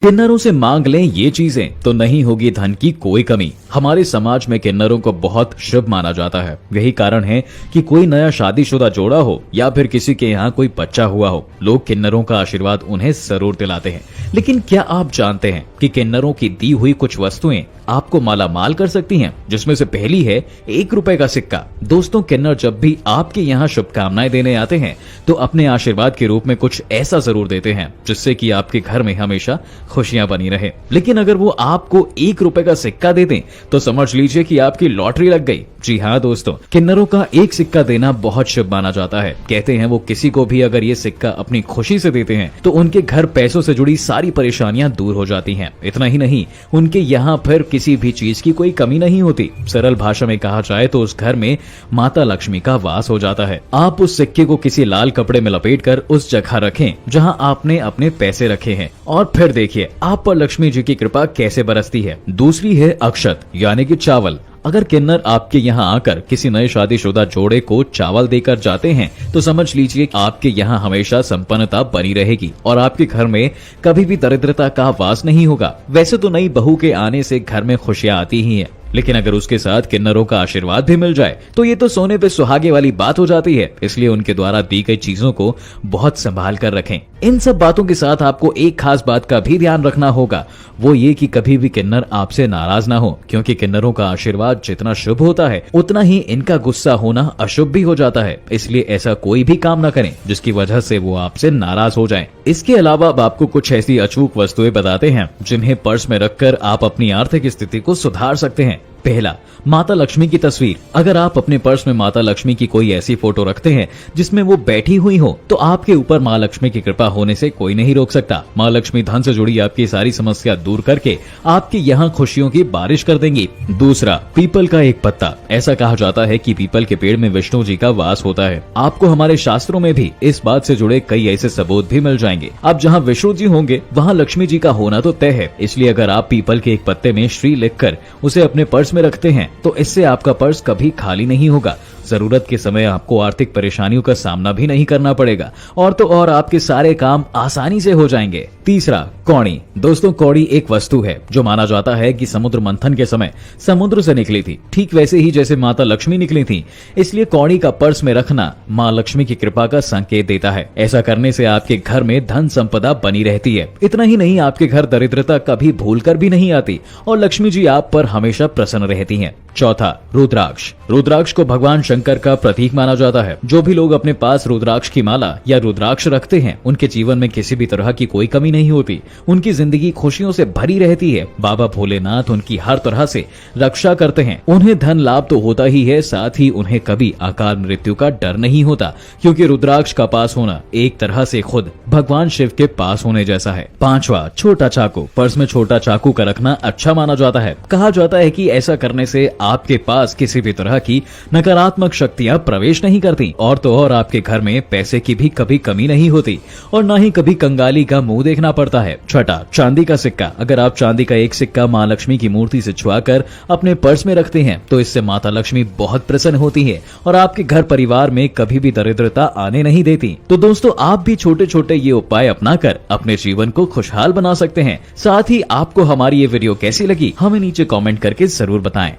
किन्नरों से मांग लें ये चीजें तो नहीं होगी धन की कोई कमी। हमारे समाज में किन्नरों को बहुत शुभ माना जाता है। यही कारण है कि कोई नया शादीशुदा जोड़ा हो या फिर किसी के यहाँ कोई बच्चा हुआ हो, लोग किन्नरों का आशीर्वाद उन्हें जरूर दिलाते हैं। लेकिन क्या आप जानते हैं कि किन्नरों की दी हुई कुछ वस्तुएं आपको माला माल कर सकती हैं, जिसमें से पहली है 1 रुपए का सिक्का। दोस्तों, किन्नर जब भी आपके यहाँ शुभकामनाएं देने आते हैं तो अपने आशीर्वाद के रूप में कुछ ऐसा जरूर देते हैं जिससे कि आपके घर में हमेशा खुशियां बनी रहे। लेकिन अगर वो आपको 1 रुपए का सिक्का दे दें तो समझ लीजिए कि आपकी लॉटरी लग गई। जी हाँ दोस्तों, किन्नरों का एक सिक्का देना बहुत शुभ माना जाता है। कहते हैं वो किसी को भी अगर ये सिक्का अपनी खुशी से देते हैं तो उनके घर पैसों से जुड़ी सारी परेशानियां दूर हो जाती हैं। इतना ही नहीं, उनके यहाँ फिर किसी भी चीज की कोई कमी नहीं होती। सरल भाषा में कहा जाए तो उस घर में माता लक्ष्मी का वास हो जाता है। आप उस सिक्के को किसी लाल कपड़े में लपेटकर उस जगह रखें जहां आपने अपने पैसे रखे हैं और फिर देखिए आप पर लक्ष्मी जी की कृपा कैसे बरसती है। दूसरी है अक्षत यानी कि चावल। अगर किन्नर आपके यहाँ आकर किसी नए शादीशुदा जोड़े को चावल देकर जाते हैं तो समझ लीजिए आपके यहाँ हमेशा संपन्नता बनी रहेगी और आपके घर में कभी भी दरिद्रता का वास नहीं होगा। वैसे तो नई बहू के आने से घर में खुशियां आती ही हैं, लेकिन अगर उसके साथ किन्नरों का आशीर्वाद भी मिल जाए तो ये तो सोने पे सुहागे वाली बात हो जाती है। इसलिए उनके द्वारा दी गई चीजों को बहुत संभाल कर रखें। इन सब बातों के साथ आपको एक खास बात का भी ध्यान रखना होगा, वो ये कि कभी भी किन्नर आपसे नाराज ना हो, क्योंकि किन्नरों का आशीर्वाद जितना शुभ होता है उतना ही इनका गुस्सा होना अशुभ भी हो जाता है। इसलिए ऐसा कोई भी काम न करें जिसकी वजह से वो आपसे नाराज हो जाएं। इसके अलावा अब आपको कुछ ऐसी अचूक वस्तुएं बताते हैं जिन्हें पर्स में रखकर आप अपनी आर्थिक स्थिति को सुधार सकते हैं। पहला, माता लक्ष्मी की तस्वीर। अगर आप अपने पर्स में माता लक्ष्मी की कोई ऐसी फोटो रखते हैं जिसमें वो बैठी हुई हो तो आपके ऊपर माँ लक्ष्मी की कृपा होने से कोई नहीं रोक सकता। माँ लक्ष्मी धन से जुड़ी आपकी सारी समस्या दूर करके आपके यहाँ खुशियों की बारिश कर देंगी। दूसरा, पीपल का एक पत्ता। ऐसा कहा जाता है कि पीपल के पेड़ में विष्णु जी का वास होता है। आपको हमारे शास्त्रों में भी इस बात से जुड़े कई ऐसे सबूत भी मिल जाएंगे। अब जहाँ विष्णु जी होंगे वहाँ लक्ष्मी जी का होना तो तय है। इसलिए अगर आप पीपल के एक पत्ते में श्री लिखकर उसे अपने पर्स में रखते हैं तो इससे आपका पर्स कभी खाली नहीं होगा। जरूरत के समय आपको आर्थिक परेशानियों का सामना भी नहीं करना पड़ेगा और तो और आपके सारे काम आसानी से हो जाएंगे। तीसरा, कौड़ी। दोस्तों, कौड़ी एक वस्तु है जो माना जाता है कि समुद्र मंथन के समय समुद्र से निकली थी, ठीक वैसे ही जैसे माता लक्ष्मी निकली थी। इसलिए कौड़ी का पर्स में रखना माँ लक्ष्मी की कृपा का संकेत देता है। ऐसा करने से आपके घर में धन संपदा बनी रहती है। इतना ही नहीं, आपके घर दरिद्रता कभी भूल कर भी नहीं आती और लक्ष्मी जी आप पर हमेशा प्रसन्न रहती हैं। चौथा, रुद्राक्ष। रुद्राक्ष को भगवान शंकर का प्रतीक माना जाता है। जो भी लोग अपने पास रुद्राक्ष की माला या रुद्राक्ष रखते हैं उनके जीवन में किसी भी तरह की कोई कमी नहीं होती। उनकी जिंदगी खुशियों से भरी रहती है। बाबा भोलेनाथ उनकी हर तरह से रक्षा करते हैं। उन्हें धन लाभ तो होता ही है, साथ ही उन्हें कभी अकाल मृत्यु का डर नहीं होता, क्योंकि रुद्राक्ष का पास होना एक तरह से खुद भगवान शिव के पास होने जैसा है। पांचवा, छोटा चाकू। पर्स में छोटा चाकू का रखना अच्छा माना जाता है। कहा जाता है कि ऐसा करने से आपके पास किसी भी तरह की नकारात्मक शक्तियां प्रवेश नहीं करती और तो और आपके घर में पैसे की भी कभी कमी नहीं होती और न ही कभी कंगाली का मुंह देखना पड़ता है। छठा, चांदी का सिक्का। अगर आप चांदी का एक सिक्का माँ लक्ष्मी की मूर्ति से छुआकर अपने पर्स में रखते हैं तो इससे माता लक्ष्मी बहुत प्रसन्न होती है और आपके घर परिवार में कभी भी दरिद्रता आने नहीं देती। तो दोस्तों, आप भी छोटे छोटे ये उपाय अपनाकर अपने जीवन को खुशहाल बना सकते हैं। साथ ही आपको हमारी ये वीडियो कैसी लगी हमें नीचे कमेंट करके जरूर बताएं।